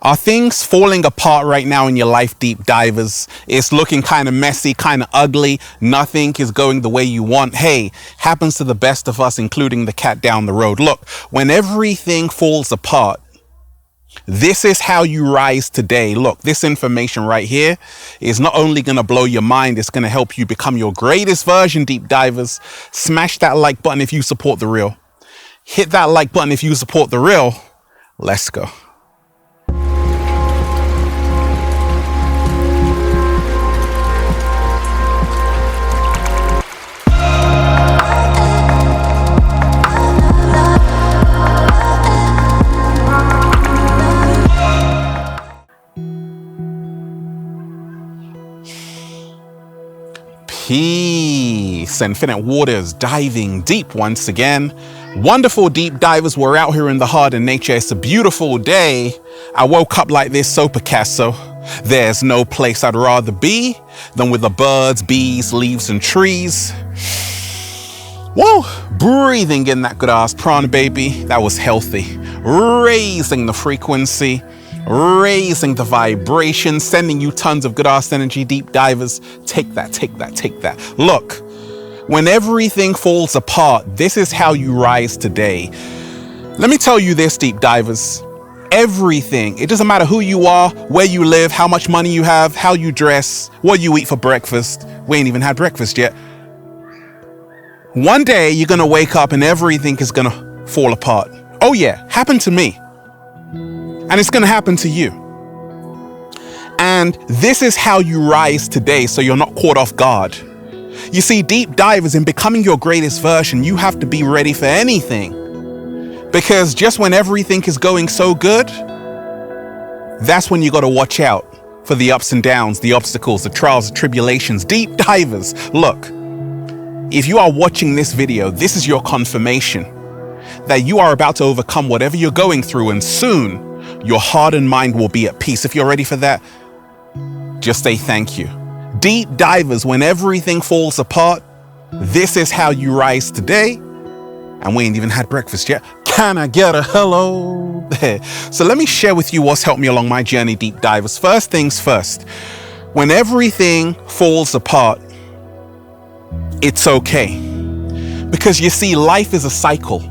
Are things falling apart right now in your life, deep divers? It's looking kind of messy, kind of ugly. Nothing is going the way you want. Hey, happens to the best of us, including the cat down the road. Look, when everything falls apart, this is how you rise today. Look, this information right here is not only going to blow your mind, it's going to help you become your greatest version, deep divers. Smash that like button if you support the real. Hit that like button if you support the real. Let's go. Peace, infinite waters, diving deep once again. Wonderful deep divers, we're out here in the heart of nature. It's a beautiful day. I woke up like this, so Picasso. There's no place I'd rather be than with the birds, bees, leaves, and trees. Whoa, breathing in that good ass prana, baby. That was healthy. Raising the frequency, raising the vibration, sending you tons of good ass energy, deep divers. Take that, take that, take that. Look, when everything falls apart, this is how you rise today. Let me tell you this, deep divers. Everything, it doesn't matter who you are, where you live, how much money you have, how you dress, what you eat for breakfast. We ain't even had breakfast yet. One day you're gonna wake up and everything is gonna fall apart. Oh yeah, happened to me. And it's gonna happen to you. And this is how you rise today, so you're not caught off guard. You see, deep divers, in becoming your greatest version, you have to be ready for anything. Because just when everything is going so good, that's when you gotta watch out for the ups and downs, the obstacles, the trials, the tribulations. Deep divers, look, if you are watching this video, this is your confirmation that you are about to overcome whatever you're going through, and soon your heart and mind will be at peace. If you're ready for that, just say thank you. Deep divers, when everything falls apart, this is how you rise today. And we ain't even had breakfast yet. Can I get a hello? So let me share with you what's helped me along my journey, deep divers. First things first, when everything falls apart, it's okay. Because you see, life is a cycle.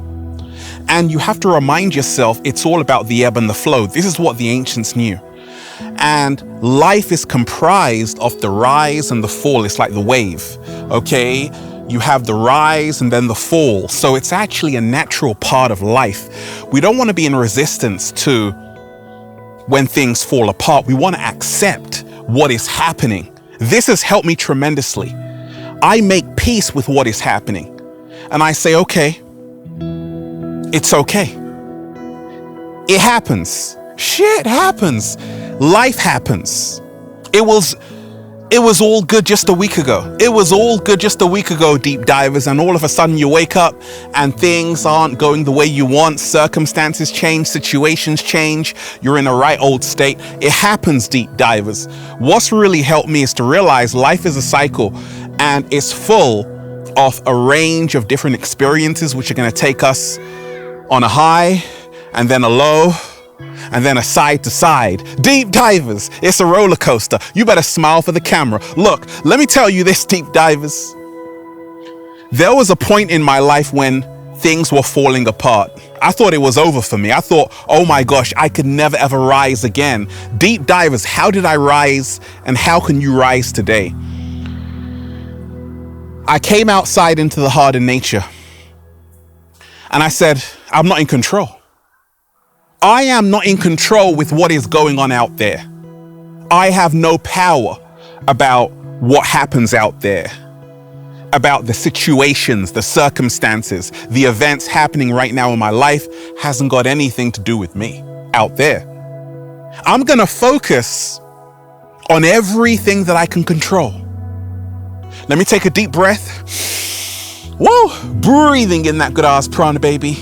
And you have to remind yourself it's all about the ebb and the flow. This is what the ancients knew. And life is comprised of the rise and the fall. It's like the wave, okay? You have the rise and then the fall. So it's actually a natural part of life. We don't want to be in resistance to when things fall apart. We want to accept what is happening. This has helped me tremendously. I make peace with what is happening. And I say, okay, it's okay. It happens. Shit happens. Life happens. It was all good just a week ago. It was all good just a week ago, deep divers, and all of a sudden you wake up and things aren't going the way you want. Circumstances change, situations change. You're in a right old state. It happens, deep divers. What's really helped me is to realize life is a cycle and it's full of a range of different experiences which are going to take us on a high and then a low and then a side to side. Deep divers, it's a roller coaster. You better smile for the camera. Look, let me tell you this, deep divers. There was a point in my life when things were falling apart. I thought it was over for me. I thought, oh my gosh, I could never ever rise again. Deep divers, how did I rise and how can you rise today? I came outside into the heart of nature and I said, I'm not in control. I am not in control with what is going on out there. I have no power about what happens out there, about the situations, the circumstances, the events happening right now in my life hasn't got anything to do with me out there. I'm gonna focus on everything that I can control. Let me take a deep breath. Whoa, breathing in that good ass prana, baby.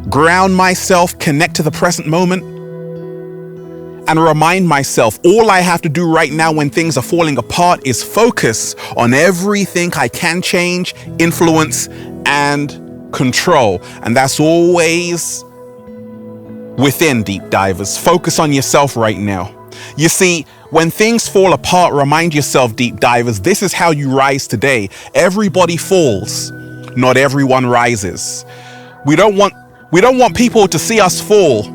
Ground myself, connect to the present moment, and remind myself all I have to do right now when things are falling apart is focus on everything I can change, influence, and control. And that's always within, deep divers. Focus on yourself right now. You see, when things fall apart, remind yourself, deep divers, this is how you rise today. Everybody falls, not everyone rises. We don't want people to see us fall.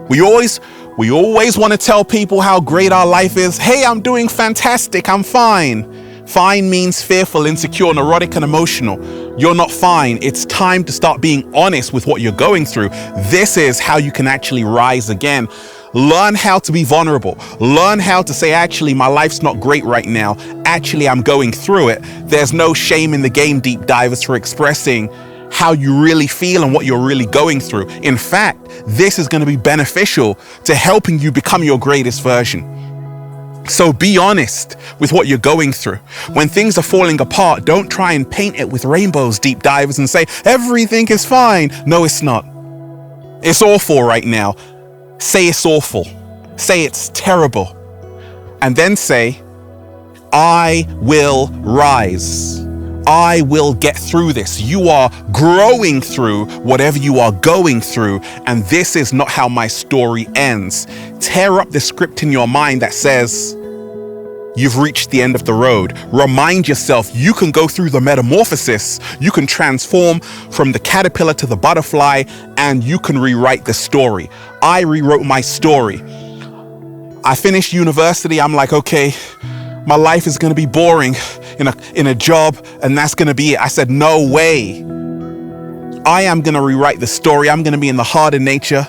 We always want to tell people how great our life is. Hey, I'm doing fantastic. I'm fine. Fine means fearful, insecure, neurotic, and emotional. You're not fine. It's time to start being honest with what you're going through. This is how you can actually rise again. Learn how to be vulnerable. Learn how to say, actually, my life's not great right now. Actually, I'm going through it. There's no shame in the game, deep divers, for expressing how you really feel and what you're really going through. In fact, this is going to be beneficial to helping you become your greatest version. So be honest with what you're going through. When things are falling apart, don't try and paint it with rainbows, deep divers, and say, everything is fine. No, it's not. It's awful right now. Say it's awful. Say it's terrible. And then say, I will rise. I will get through this. You are growing through whatever you are going through, and this is not how my story ends. Tear up the script in your mind that says you've reached the end of the road. Remind yourself you can go through the metamorphosis. You can transform from the caterpillar to the butterfly, and you can rewrite the story. I rewrote my story. I finished university. I'm like, okay, my life is going to be boring in a job, and that's going to be it. I said, no way. I am going to rewrite the story. I'm going to be in the heart of nature,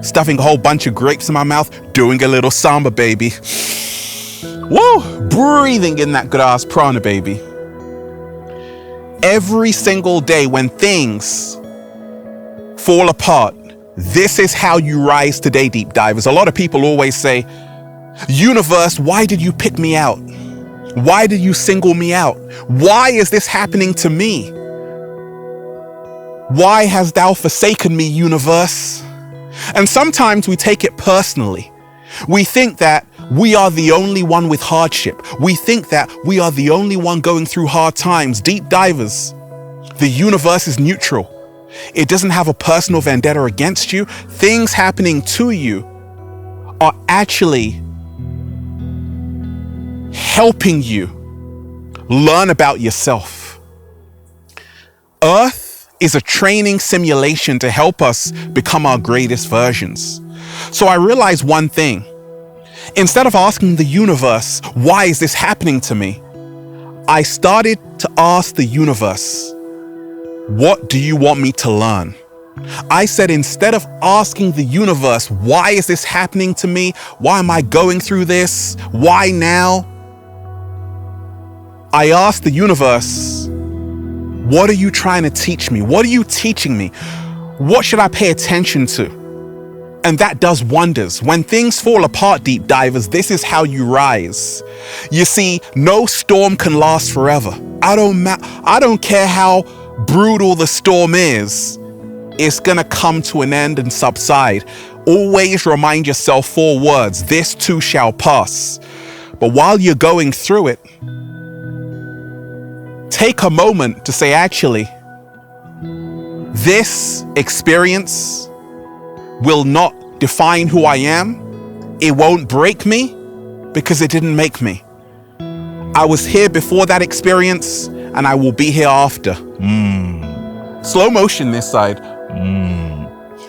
stuffing a whole bunch of grapes in my mouth, doing a little samba, baby. Woo! Breathing in that good ass prana, baby. Every single day when things fall apart, this is how you rise today, deep divers. A lot of people always say, universe, why did you pick me out? Why did you single me out? Why is this happening to me? Why hast thou forsaken me, universe? And sometimes we take it personally. We think that we are the only one with hardship. We think that we are the only one going through hard times. Deep divers, the universe is neutral. It doesn't have a personal vendetta against you. Things happening to you are actually helping you learn about yourself. Earth is a training simulation to help us become our greatest versions. So I realized one thing. Instead of asking the universe, why is this happening to me? I started to ask the universe, what do you want me to learn? I said, instead of asking the universe, why is this happening to me? Why am I going through this? Why now? I asked the universe, what are you trying to teach me? What are you teaching me? What should I pay attention to? And that does wonders. When things fall apart, deep divers, this is how you rise. You see, no storm can last forever. I don't care how brutal the storm is. It's gonna come to an end and subside. Always remind yourself 4 words. This too shall pass. But while you're going through it, take a moment to say, actually, this experience will not define who I am. It won't break me because it didn't make me. I was here before that experience and I will be here after. Slow motion this side.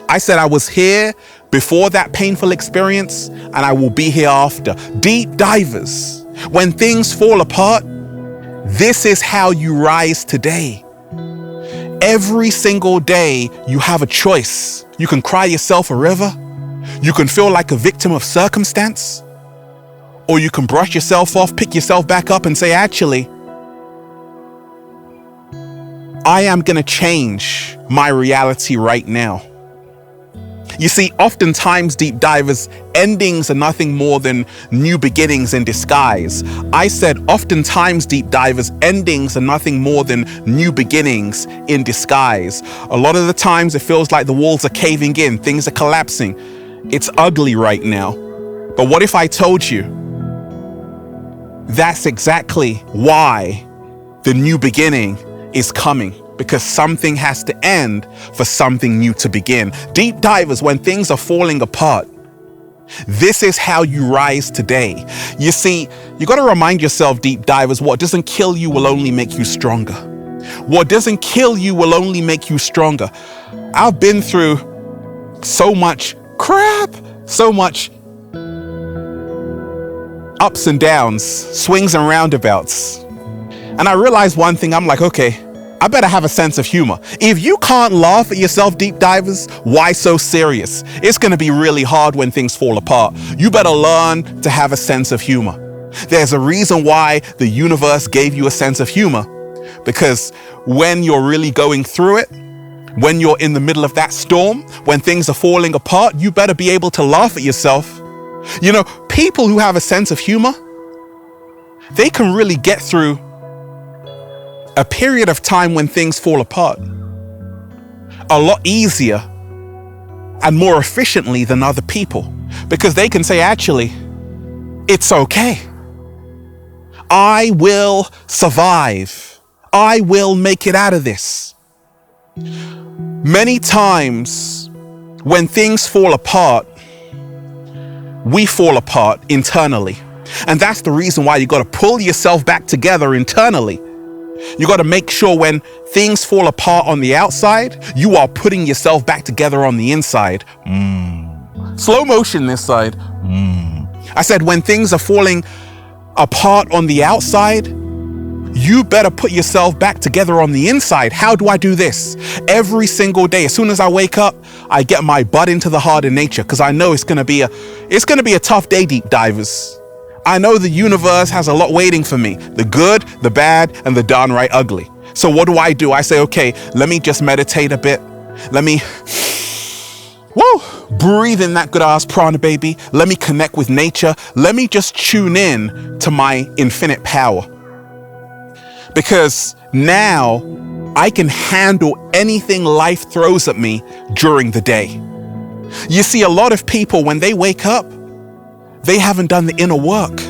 I said I was here before that painful experience and I will be here after. Deep divers, when things fall apart, this is how you rise today. Every single day you have a choice. You can cry yourself a river. You can feel like a victim of circumstance. Or you can brush yourself off, pick yourself back up and say, actually, I am going to change my reality right now. You see, oftentimes, deep divers, endings are nothing more than new beginnings in disguise. I said, oftentimes, deep divers, endings are nothing more than new beginnings in disguise. A lot of the times it feels like the walls are caving in, things are collapsing. It's ugly right now. But what if I told you that's exactly why the new beginning is coming? because something has to end for something new to begin. Deep divers, when things are falling apart, this is how you rise today. You see, you got to remind yourself, deep divers, what doesn't kill you will only make you stronger. What doesn't kill you will only make you stronger. I've been through so much crap, so much ups and downs, swings and roundabouts. And I realized one thing, I'm like, okay, I better have a sense of humor. If you can't laugh at yourself, deep divers, why so serious? It's gonna be really hard when things fall apart. You better learn to have a sense of humor. There's a reason why the universe gave you a sense of humor, because when you're really going through it, when you're in the middle of that storm, when things are falling apart, you better be able to laugh at yourself. You know, people who have a sense of humor, they can really get through a period of time when things fall apart a lot easier and more efficiently than other people, because they can say, actually, it's okay. I will survive. I will make it out of this. Many times when things fall apart, we fall apart internally. And that's the reason why you got to pull yourself back together internally. You got to make sure when things fall apart on the outside, you are putting yourself back together on the inside. Slow motion this side. I said, when things are falling apart on the outside, you better put yourself back together on the inside. How do I do this? Every single day, as soon as I wake up, I get my butt into the harder nature, because I know it's gonna be a tough day, deep divers. I know the universe has a lot waiting for me, the good, the bad, and the downright ugly. So what do? I say, okay, let me just meditate a bit. Let me breathe in that good ass prana, baby. Let me connect with nature. Let me just tune in to my infinite power. Because now I can handle anything life throws at me during the day. You see, a lot of people, when they wake up, they haven't done the inner work.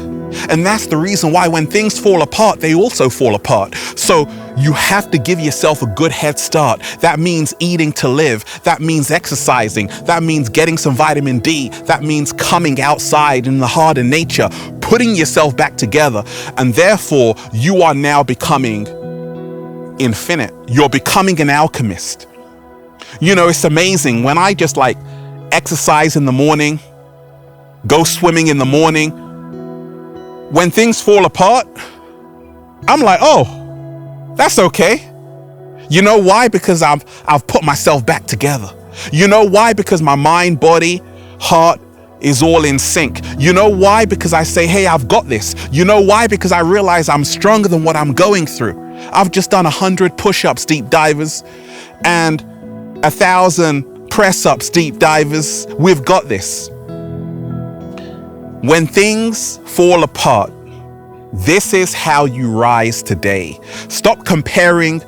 And that's the reason why when things fall apart, they also fall apart. So you have to give yourself a good head start. That means eating to live. That means exercising. That means getting some vitamin D. That means coming outside in the harder nature, putting yourself back together. And therefore, you are now becoming infinite. You're becoming an alchemist. You know, it's amazing. When I just exercise in the morning, go swimming in the morning, when things fall apart, I'm like, oh, that's okay. You know why? Because I've put myself back together. You know why? Because my mind, body, heart is all in sync. You know why? Because I say, hey, I've got this. You know why? Because I realize I'm stronger than what I'm going through. I've just done 100 push-ups, deep divers, and 1,000 press-ups, deep divers. We've got this. When things fall apart, this is how you rise today. Stop comparing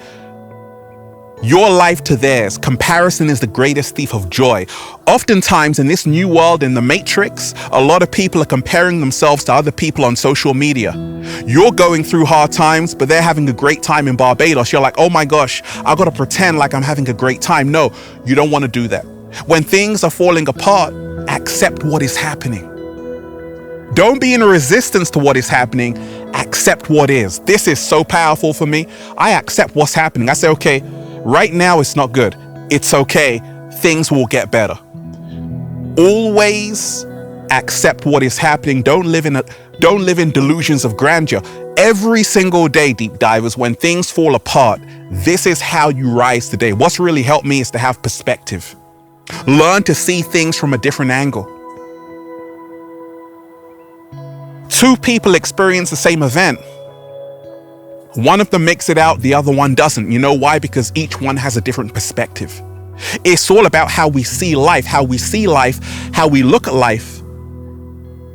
your life to theirs. Comparison is the greatest thief of joy. Oftentimes in this new world, in the matrix, a lot of people are comparing themselves to other people on social media. You're going through hard times, but they're having a great time in Barbados. You're like, oh my gosh, I gotta pretend like I'm having a great time. No, you don't want to do that. When things are falling apart, accept what is happening. Don't be in resistance to what is happening. Accept what is. This is so powerful for me. I accept what's happening. I say, okay, right now it's not good. It's okay. Things will get better. Always accept what is happening. Don't live in delusions of grandeur. Every single day, deep divers, when things fall apart, this is how you rise today. What's really helped me is to have perspective. Learn to see things from a different angle. Two people experience the same event. One of them makes it out, the other one doesn't. You know why? Because each one has a different perspective. It's all about how we see life. How we see life, how we look at life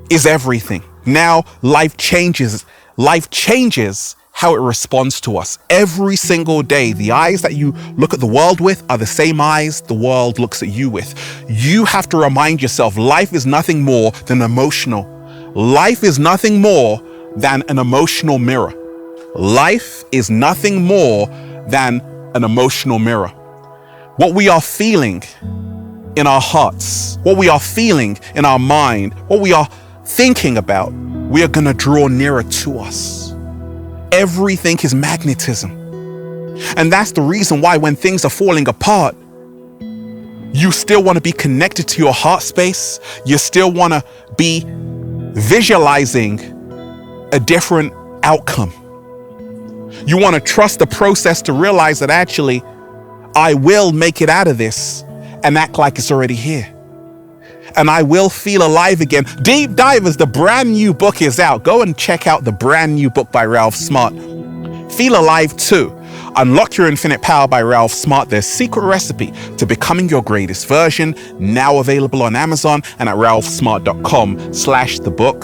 is everything. Now life changes. Life changes how it responds to us. Every single day, the eyes that you look at the world with are the same eyes the world looks at you with. You have to remind yourself, life is nothing more than emotional. Life is nothing more than an emotional mirror. Life is nothing more than an emotional mirror. What we are feeling in our hearts, what we are feeling in our mind, what we are thinking about, we are going to draw nearer to us. Everything is magnetism. And that's the reason why when things are falling apart, you still want to be connected to your heart space. You still want to be visualizing a different outcome. You want to trust the process to realize that actually, I will make it out of this and act like it's already here. And I will feel alive again. Deep Divers, the brand new book is out. Go and check out the brand new book by Ralph Smart. Feel Alive Too. Unlock Your Infinite Power by Ralph Smart. Their secret recipe to becoming your greatest version. Now available on Amazon and at ralphsmart.com/the book.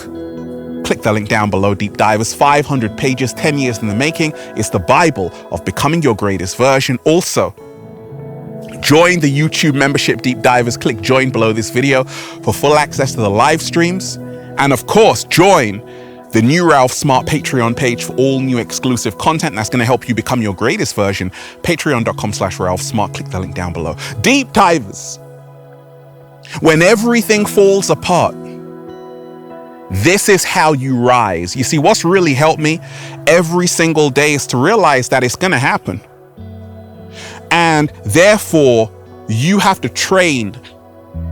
Click the link down below. Deep Divers, 500 pages, 10 years in the making. It's the Bible of becoming your greatest version. Also, join the YouTube membership Deep Divers. Click join below this video for full access to the live streams. And of course, join the new Ralph Smart Patreon page for all new exclusive content that's going to help you become your greatest version. Patreon.com/Ralph Smart. Click the link down below. Deep Divers. When everything falls apart, this is how you rise. You see, what's really helped me every single day is to realize that it's going to happen. And therefore, you have to train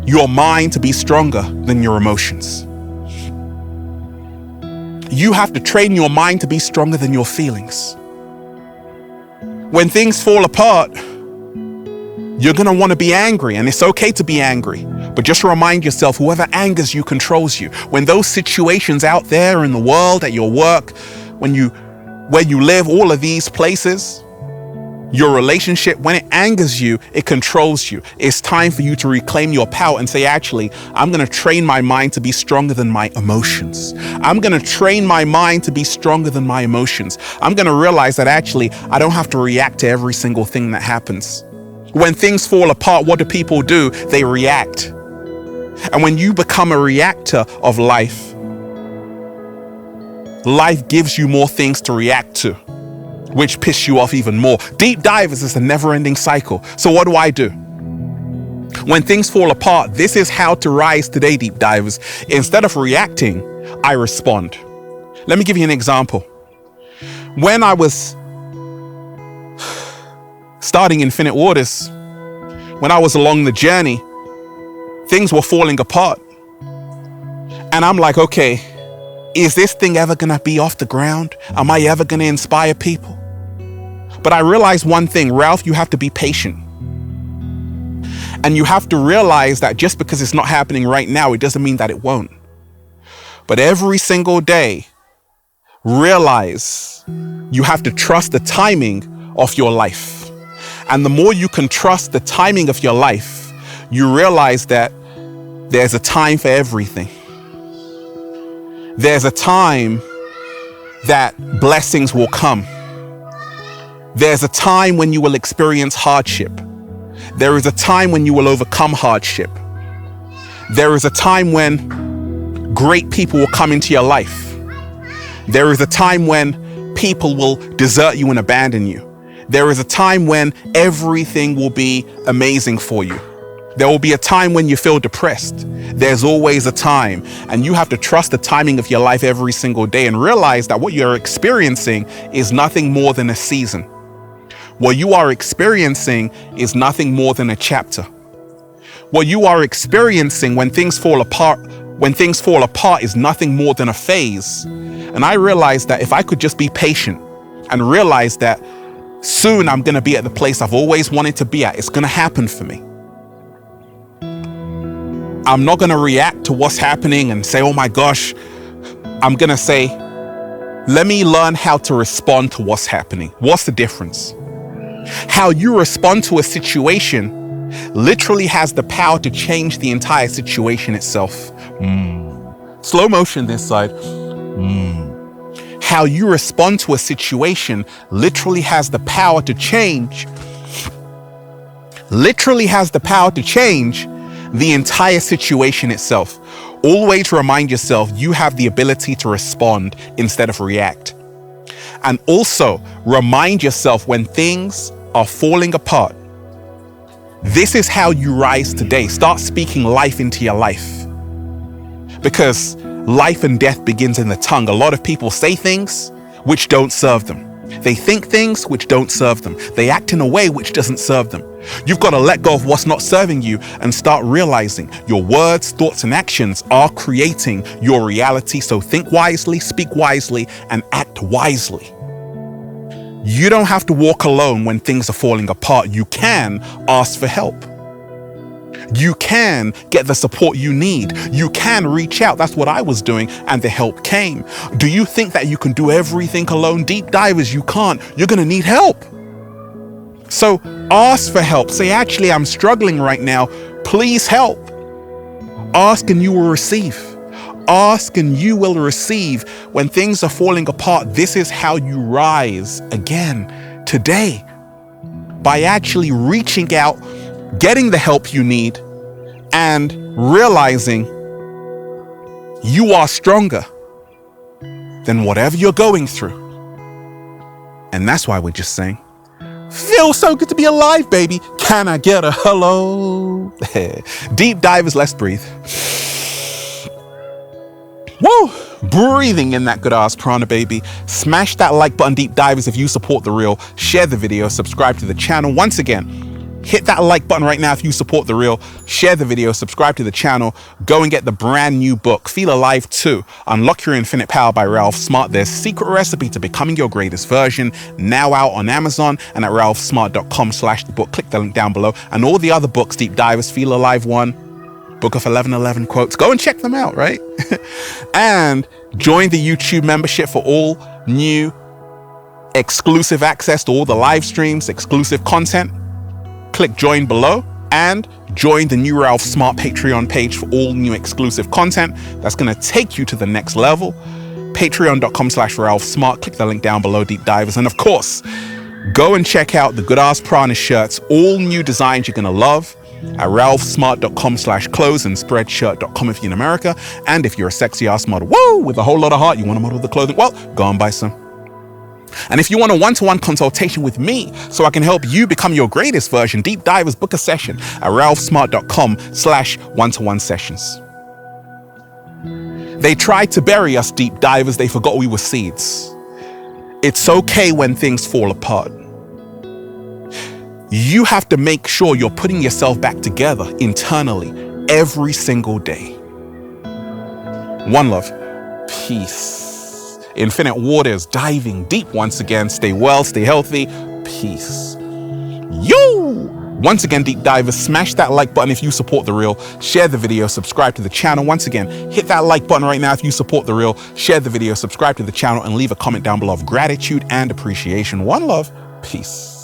your mind to be stronger than your emotions. You have to train your mind to be stronger than your feelings. When things fall apart, you're going to want to be angry, and it's okay to be angry. But just remind yourself, whoever angers you controls you. When those situations out there in the world, at your work, where you live, all of these places, your relationship, when it angers you, it controls you. It's time for you to reclaim your power and say, actually, I'm going to train my mind to be stronger than my emotions. I'm going to train my mind to be stronger than my emotions. I'm going to realize that actually, I don't have to react to every single thing that happens. When things fall apart, what do people do? They react. And when you become a reactor of life, life gives you more things to react to, which piss you off even more. Deep Divers is a never-ending cycle. So what do? When things fall apart, this is how to rise today, Deep Divers. Instead of reacting, I respond. Let me give you an example. When I was starting Infinite Waters, when I was along the journey, things were falling apart. And I'm like, okay, is this thing ever gonna be off the ground? Am I ever gonna inspire people? But I realized one thing, Ralph, you have to be patient. And you have to realize that just because it's not happening right now, it doesn't mean that it won't. But every single day, realize you have to trust the timing of your life. And the more you can trust the timing of your life, you realize that there's a time for everything. There's a time that blessings will come. There's a time when you will experience hardship. There is a time when you will overcome hardship. There is a time when great people will come into your life. There is a time when people will desert you and abandon you. There is a time when everything will be amazing for you. There will be a time when you feel depressed. There's always a time, and you have to trust the timing of your life every single day and realize that what you're experiencing is nothing more than a season. What you are experiencing is nothing more than a chapter. What you are experiencing when things fall apart is nothing more than a phase. And I realized that if I could just be patient and realize that soon I'm going to be at the place I've always wanted to be at, it's going to happen for me. I'm not going to react to what's happening and say, oh my gosh. I'm going to say, let me learn how to respond to what's happening. What's the difference? How you respond to a situation literally has the power to change the entire situation itself. Slow motion this side. How you respond to a situation literally has the power to change. The entire situation itself. Always remind yourself you have the ability to respond instead of react. And also remind yourself when things are falling apart, this is how you rise today. Start speaking life into your life. Because life and death begins in the tongue. A lot of people say things which don't serve them. They think things which don't serve them. They act in a way which doesn't serve them. You've got to let go of what's not serving you and start realizing your words, thoughts, and actions are creating your reality. So think wisely, speak wisely, and act wisely. You don't have to walk alone when things are falling apart. You can ask for help. You can get the support you need. You can reach out. That's what I was doing, and the help came. Do you think that you can do everything alone? Deep divers, you can't. You're going to need help. So ask for help. Say, actually, I'm struggling right now. Please help. Ask and you will receive. Ask and you will receive. When things are falling apart, this is how you rise again today. By actually reaching out, getting the help you need, and realizing you are stronger than whatever you're going through. And that's why we're just saying, feels so good to be alive, baby. Can I get a hello? Deep divers, let's breathe. Woo! Breathing in that good ass prana, baby. Smash that like button, deep divers, if you support the real. Share the video, subscribe to the channel. Once again, hit that like button right now if you support the real. Share the video, subscribe to the channel. Go and get the brand new book, Feel Alive 2, Unlock Your Infinite Power by Ralph Smart. Their secret recipe to becoming your greatest version, now out on Amazon and at ralphsmart.com/the book. Click the link down below. And all the other books, Deep Divers, Feel Alive 1, Book of 1111 Quotes. Go and check them out, right? And join the YouTube membership for all new exclusive access to all the live streams, exclusive content. Click join below and join the new Ralph Smart Patreon page for all new exclusive content. That's going to take you to the next level. Patreon.com/Ralph Smart. Click the link down below, deep divers. And of course, go and check out the Good Ass Prana shirts, all new designs you're going to love at ralphsmart.com/clothes and spreadshirt.com if you're in America. And if you're a sexy ass model, whoa, with a whole lot of heart, you want to model the clothing, well, go and buy some. And if you want a one-to-one consultation with me so I can help you become your greatest version, deep divers, book a session at ralphsmart.com/one-to-one sessions. They tried to bury us, deep divers. They forgot we were seeds. It's okay when things fall apart. You have to make sure you're putting yourself back together internally every single day. One love. Peace. Infinite waters, diving deep once again. Stay well, stay healthy. Peace. Yo! Once again, deep divers, smash that like button if you support the real. Share the video, subscribe to the channel. Once again, hit that like button right now if you support the real. Share the video, subscribe to the channel, and leave a comment down below of gratitude and appreciation. One love. Peace.